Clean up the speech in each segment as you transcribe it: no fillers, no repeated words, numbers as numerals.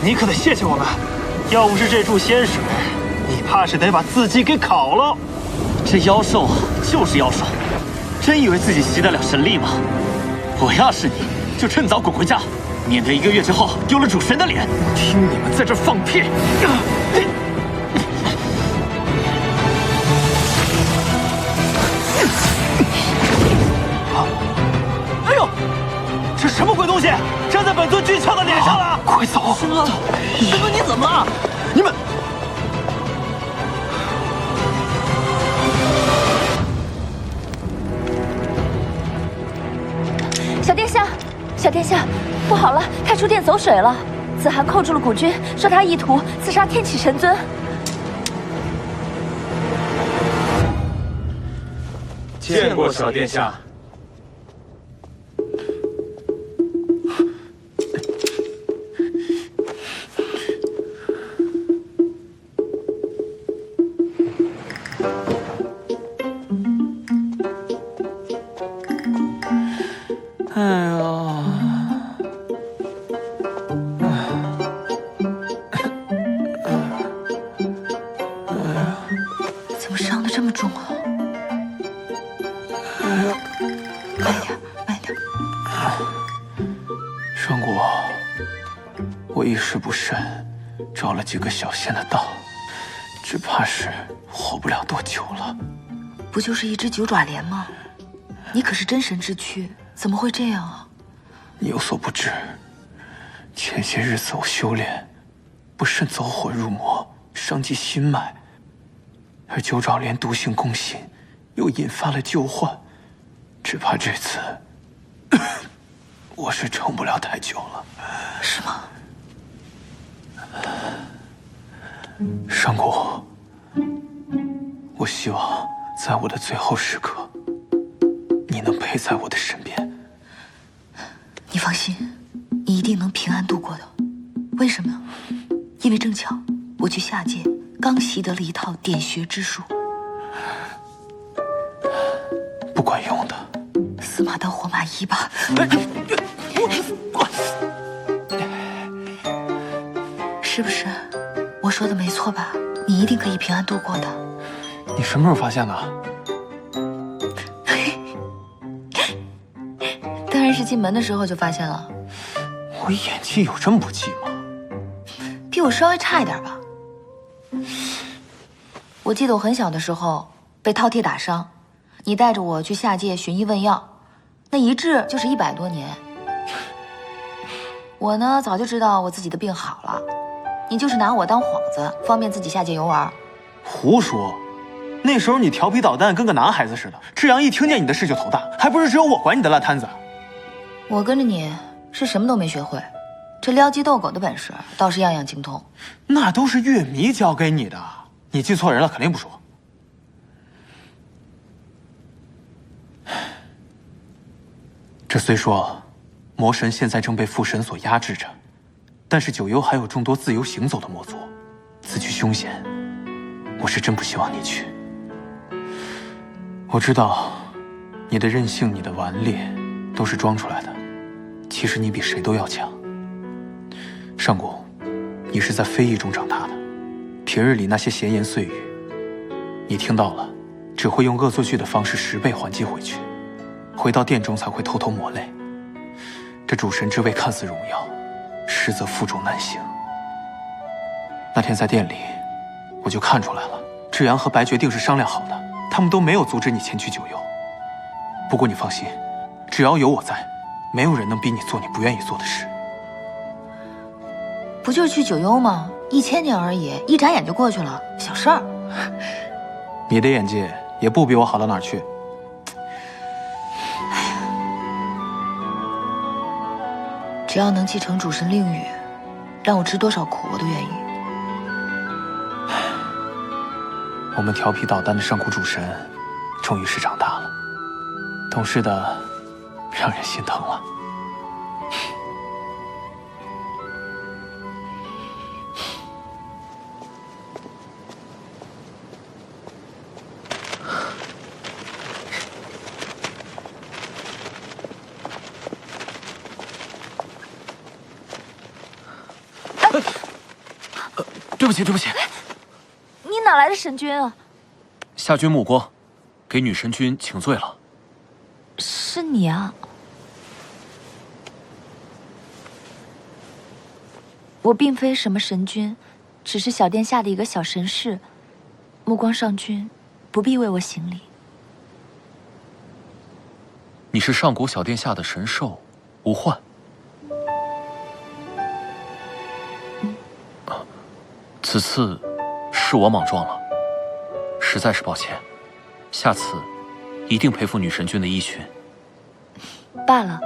你可得谢谢我们。要不是这柱仙水，你怕是得把自己给烤了。这妖兽啊，就是妖兽，真以为自己吸得了神力吗？我要是你，就趁早滚回家，免得1个月之后丢了主神的脸。听你们在这放屁！哎呦，这什么鬼东西，粘在本尊巨俏的脸上了！快走！师哥，师哥你怎么了？你们。 小殿下，小殿下，不好了！太初殿走水了，子涵扣住了古君，说他意图刺杀天启神尊。见过小殿下。哎呀，怎么伤得这么重啊？慢点，慢点。上古，我一时不慎，着了几个小仙的道，只怕是活不了多久了。不就是一只九爪莲吗？你可是真神之躯。 怎么会这样啊？你有所不知，前些日子我修炼，不慎走火入魔，伤及心脉，而九爪莲毒性攻心，又引发了旧患，只怕这次我是撑不了太久了。是吗？上古，我希望在我的最后时刻，你能陪在我的身边。 你放心，你一定能平安度过的。为什么？因为正巧我去下界刚习得了一套点穴之术，不管用的。死马当活马医吧。是不是？我说的没错吧？你一定可以平安度过的。你什么时候发现的？ 当然是进门的时候就发现了。我演技有这么不济吗？比我稍微差一点吧。我记得我很小的时候被饕餮打伤，你带着我去下界寻医问药，那一治就是100多年。我呢早就知道我自己的病好了，你就是拿我当幌子，方便自己下界游玩。胡说！那时候你调皮捣蛋，跟个男孩子似的。志阳一听见你的事就头大，还不是只有我管你的烂摊子。 我跟着你是什么都没学会，这撩鸡斗狗的本事倒是样样精通。那都是月迷教给你的，你记错人了，肯定不说。这虽说魔神现在正被父神所压制着，但是九幽还有众多自由行走的魔族，此去凶险，我是真不希望你去。我知道你的任性，你的顽劣，都是装出来的。 其实你比谁都要强。上古，你是在非议中长大的，平日里那些闲言碎语，你听到了，只会用恶作剧的方式10倍还击回去，回到殿中才会偷偷抹泪。这主神之位看似荣耀，实则负重难行。那天在店里，我就看出来了，志阳和白决定是商量好的，他们都没有阻止你前去九幽。不过你放心，只要有我在。 没有人能逼你做你不愿意做的事。不就是去九幽吗？1000年而已，一眨眼就过去了，小事儿。你的眼界也不比我好到哪儿去。哎呀，只要能继承主神令语，让我吃多少苦我都愿意。我们调皮捣蛋的上古主神，终于是长大了，懂事的。 让人心疼了。对不起，对不起。你哪来的神君啊？夏君目光，给女神君请罪了。是你啊！我并非什么神君，只是小殿下的一个小神侍。目光上君，不必为我行礼。你是上古小殿下的神兽，无患。此次是我莽撞了，实在是抱歉。下次一定佩服女神君的衣裙。罢了，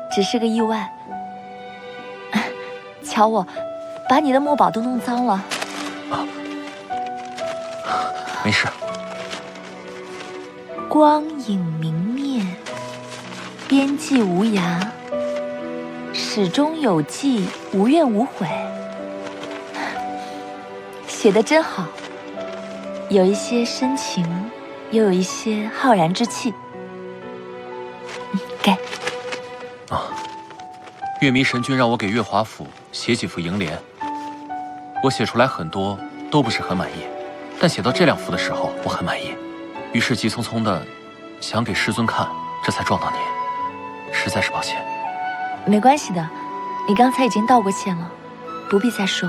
只是个意外。瞧我，把你的墨宝都弄脏了。没事。光影明灭，边际无涯，始终有记，无怨无悔。写得真好，有一些深情，又有一些浩然之气。给。月迷神君让我给月华府写几幅楹联，我写出来很多都不是很满意，但写到这2幅的时候，我很满意，于是急匆匆的想给师尊看，这才撞到你，实在是抱歉。没关系的，你刚才已经道过歉了，不必再说。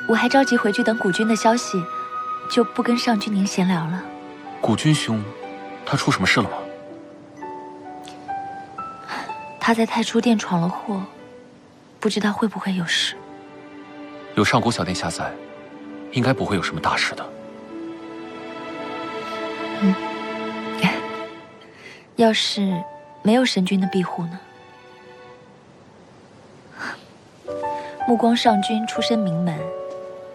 我还着急回去等古君的消息，就不跟上君您闲聊了。古君兄，他出什么事了吗？他在太初殿闯了祸，不知道会不会有事。有上古小殿下在，应该不会有什么大事的。要是没有神君的庇护呢？目光上君出身名门，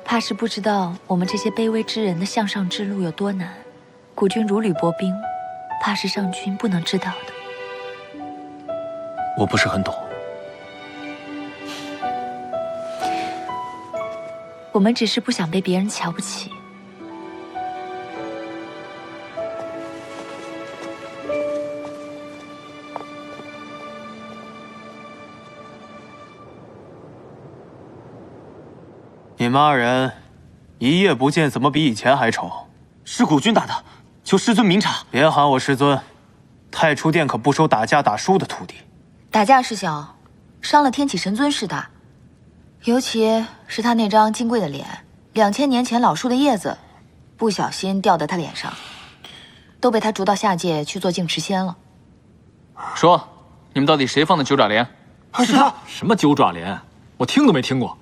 怕是不知道我们这些卑微之人的向上之路有多难。古君如履薄冰，怕是上君不能知道的。我不是很懂。我们只是不想被别人瞧不起。你们2人一夜不见，怎么比以前还丑？是古君打的，求师尊明察。别喊我师尊，太初殿可不收打架打输的徒弟。打架是小，伤了天启神尊是大。尤其是他那张金贵的脸，2000年前老树的叶子，不小心掉在他脸上，都被他逐到下界去做净持仙了。说，你们到底谁放的9爪莲？是他。什么9爪莲？我听都没听过。